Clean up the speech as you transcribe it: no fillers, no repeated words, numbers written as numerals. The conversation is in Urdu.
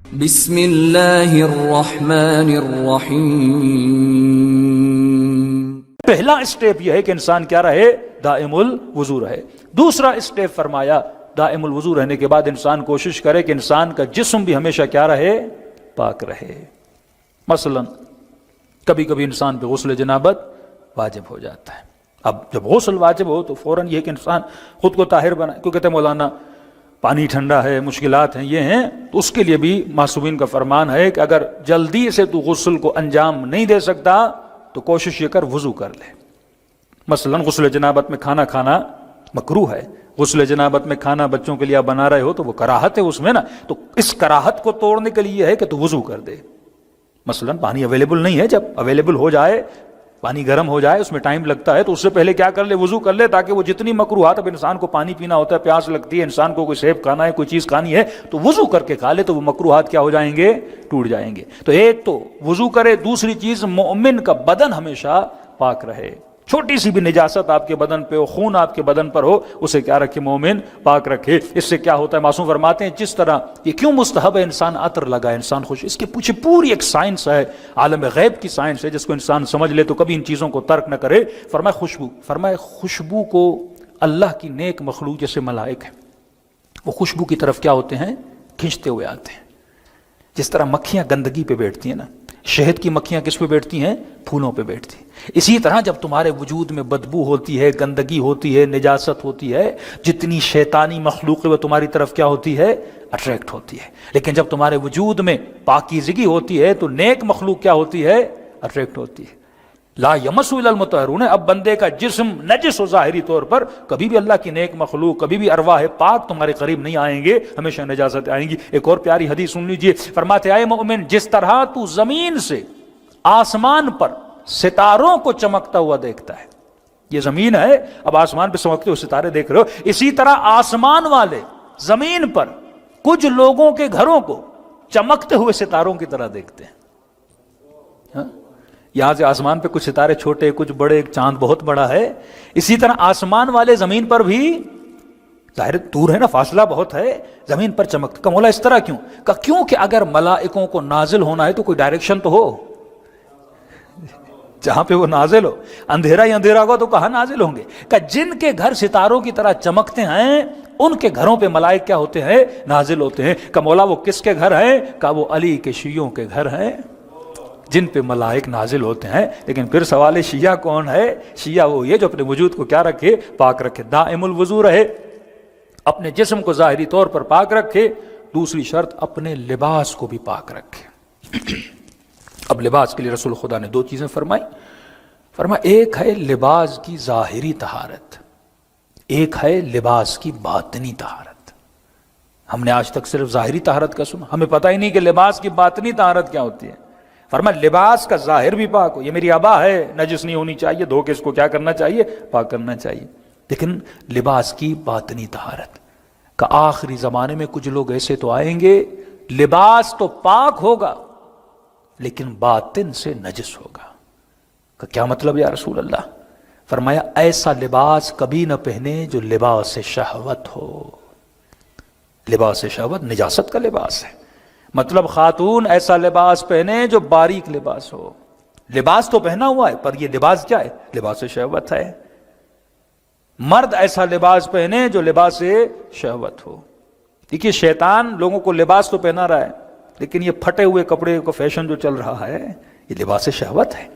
بسم اللہ الرحمن الرحیم۔ پہلا اسٹیپ یہ ہے کہ انسان کیا رہے؟ دائم الوضو رہے۔ دوسرا اسٹیپ فرمایا دائم الوضو رہنے کے بعد انسان کوشش کرے کہ انسان کا جسم بھی ہمیشہ کیا رہے؟ پاک رہے۔ مثلا کبھی کبھی انسان پہ غسل جنابت واجب ہو جاتا ہے۔ اب جب غسل واجب ہو تو فوراً یہ کہ انسان خود کو طاہر بنائے، کیوں کہتے ہیں مولانا پانی ٹھنڈا ہے، مشکلات ہیں، یہ ہیں، تو اس کے لیے بھی معصومین کا فرمان ہے کہ اگر جلدی سے تو غسل کو انجام نہیں دے سکتا تو کوشش یہ کر وضو کر لے۔ مثلا غسل جنابت میں کھانا کھانا مکروہ ہے، غسل جنابت میں کھانا بچوں کے لیے آپ بنا رہے ہو تو وہ کراہت ہے اس میں نا، تو اس کراہت کو توڑنے کے لیے یہ ہے کہ تو وضو کر دے۔ مثلا پانی اویلیبل نہیں ہے، جب اویلیبل ہو جائے، پانی گرم ہو جائے، اس میں ٹائم لگتا ہے، تو اس سے پہلے کیا کر لے؟ وضو کر لے، تاکہ وہ جتنی مکروہات، اب انسان کو پانی پینا ہوتا ہے، پیاس لگتی ہے، انسان کو کوئی سیب کھانا ہے، کوئی چیز کھانی ہے، تو وضو کر کے کھا لے تو وہ مکروہات کیا ہو جائیں گے؟ ٹوٹ جائیں گے۔ تو ایک تو وضو کرے، دوسری چیز مومن کا بدن ہمیشہ پاک رہے، چھوٹی سی بھی نجاست آپ کے بدن پہ ہو، خون آپ کے بدن پر ہو، اسے کیا رکھے؟ مومن پاک رکھے۔ اس سے کیا ہوتا ہے؟ معصوم فرماتے ہیں جس طرح یہ کیوں مستحب ہے انسان عطر لگائے، انسان خوش، اس کے پیچھے پوری ایک سائنس ہے، عالم غیب کی سائنس ہے، جس کو انسان سمجھ لے تو کبھی ان چیزوں کو ترک نہ کرے۔ فرمائے خوشبو، فرمائے خوشبو کو اللہ کی نیک مخلوق جیسے ملائک ہیں، وہ خوشبو کی طرف کیا ہوتے ہیں؟ کھنچتے ہوئے آتے ہیں۔ جس طرح مکھیاں گندگی پہ بیٹھتی ہیں نا، شہد کی مکھیاں کس پہ بیٹھتی ہیں؟ پھولوں پہ بیٹھتی ہیں۔ اسی طرح جب تمہارے وجود میں بدبو ہوتی ہے، گندگی ہوتی ہے، نجاست ہوتی ہے، جتنی شیطانی مخلوق وہ تمہاری طرف کیا ہوتی ہے؟ اٹریکٹ ہوتی ہے۔ لیکن جب تمہارے وجود میں پاکیزگی ہوتی ہے تو نیک مخلوق کیا ہوتی ہے؟ اٹریکٹ ہوتی ہے۔ لا یمسو الا المطہرون، اب بندے کا جسم نجس ہو ظاہری طور پر، کبھی بھی اللہ کی نیک مخلوق، کبھی بھی ارواح پاک تمہارے قریب نہیں آئیں گے، ہمیشہ نجاست آئیں گی۔ ایک اور پیاری حدیث سن لیجئے، فرماتے اے مومن، جس طرح تو زمین سے آسمان پر ستاروں کو چمکتا ہوا دیکھتا ہے، یہ زمین ہے، اب آسمان پہ چمکتے ہوئے ستارے دیکھ رہے ہو، اسی طرح آسمان والے زمین پر کچھ لوگوں کے گھروں کو چمکتے ہوئے ستاروں کی طرح دیکھتے ہیں۔ ہاں؟ یہاں سے آسمان پہ کچھ ستارے چھوٹے، کچھ بڑے، ایک چاند بہت بڑا ہے، اسی طرح آسمان والے زمین پر بھی، ظاہر دور ہے نا، فاصلہ بہت ہے، زمین پر چمکتا۔ مولا اس طرح کیوں؟ کہ کیونکہ اگر ملائکوں کو نازل ہونا ہے تو کوئی ڈائریکشن تو ہو جہاں پہ وہ نازل ہو، اندھیرا ہی اندھیرا ہوگا تو کہاں نازل ہوں گے؟ کہ جن کے گھر ستاروں کی طرح چمکتے ہیں ان کے گھروں پہ ملائک کیا ہوتے ہیں؟ نازل ہوتے ہیں۔ کہ مولا وہ کس کے گھر ہیں؟ کہ وہ علی کے شیعوں کے گھر ہیں جن پہ ملائک نازل ہوتے ہیں۔ لیکن پھر سوال ہے شیعہ کون ہے؟ شیعہ وہ یہ جو اپنے وجود کو کیا رکھے؟ پاک رکھے، دائم الوضو رہے، اپنے جسم کو ظاہری طور پر پاک رکھے۔ دوسری شرط اپنے لباس کو بھی پاک رکھے۔ اب لباس کے لیے رسول خدا نے دو چیزیں فرمائی۔ فرمایا ایک ہے لباس کی ظاہری طہارت، ایک ہے لباس کی باطنی طہارت۔ ہم نے آج تک صرف ظاہری طہارت کا سنا، ہمیں پتہ ہی نہیں کہ لباس کی باطنی طہارت کیا ہوتی ہے۔ فرمایا لباس کا ظاہر بھی پاک ہو، یہ میری عبا ہے، نجس نہیں ہونی چاہیے، دھو کے اس کو کیا کرنا چاہیے؟ پاک کرنا چاہیے۔ لیکن لباس کی باطنی طہارت کا آخری زمانے میں کچھ لوگ ایسے تو آئیں گے، لباس تو پاک ہوگا لیکن باطن سے نجس ہوگا۔ کہ کیا مطلب یا رسول اللہ؟ فرمایا ایسا لباس کبھی نہ پہنے جو لباس شہوت ہو۔ لباس شہوت نجاست کا لباس ہے، مطلب خاتون ایسا لباس پہنے جو باریک لباس ہو۔ لباس تو پہنا ہوا ہے پر یہ لباس کیا ہے؟ لباس شہوت ہے۔ مرد ایسا لباس پہنے جو لباس شہوت ہو۔ دیکھیے شیطان لوگوں کو لباس تو پہنا رہا ہے، لیکن یہ پھٹے ہوئے کپڑے کا فیشن جو چل رہا ہے یہ لباس شہوت ہے۔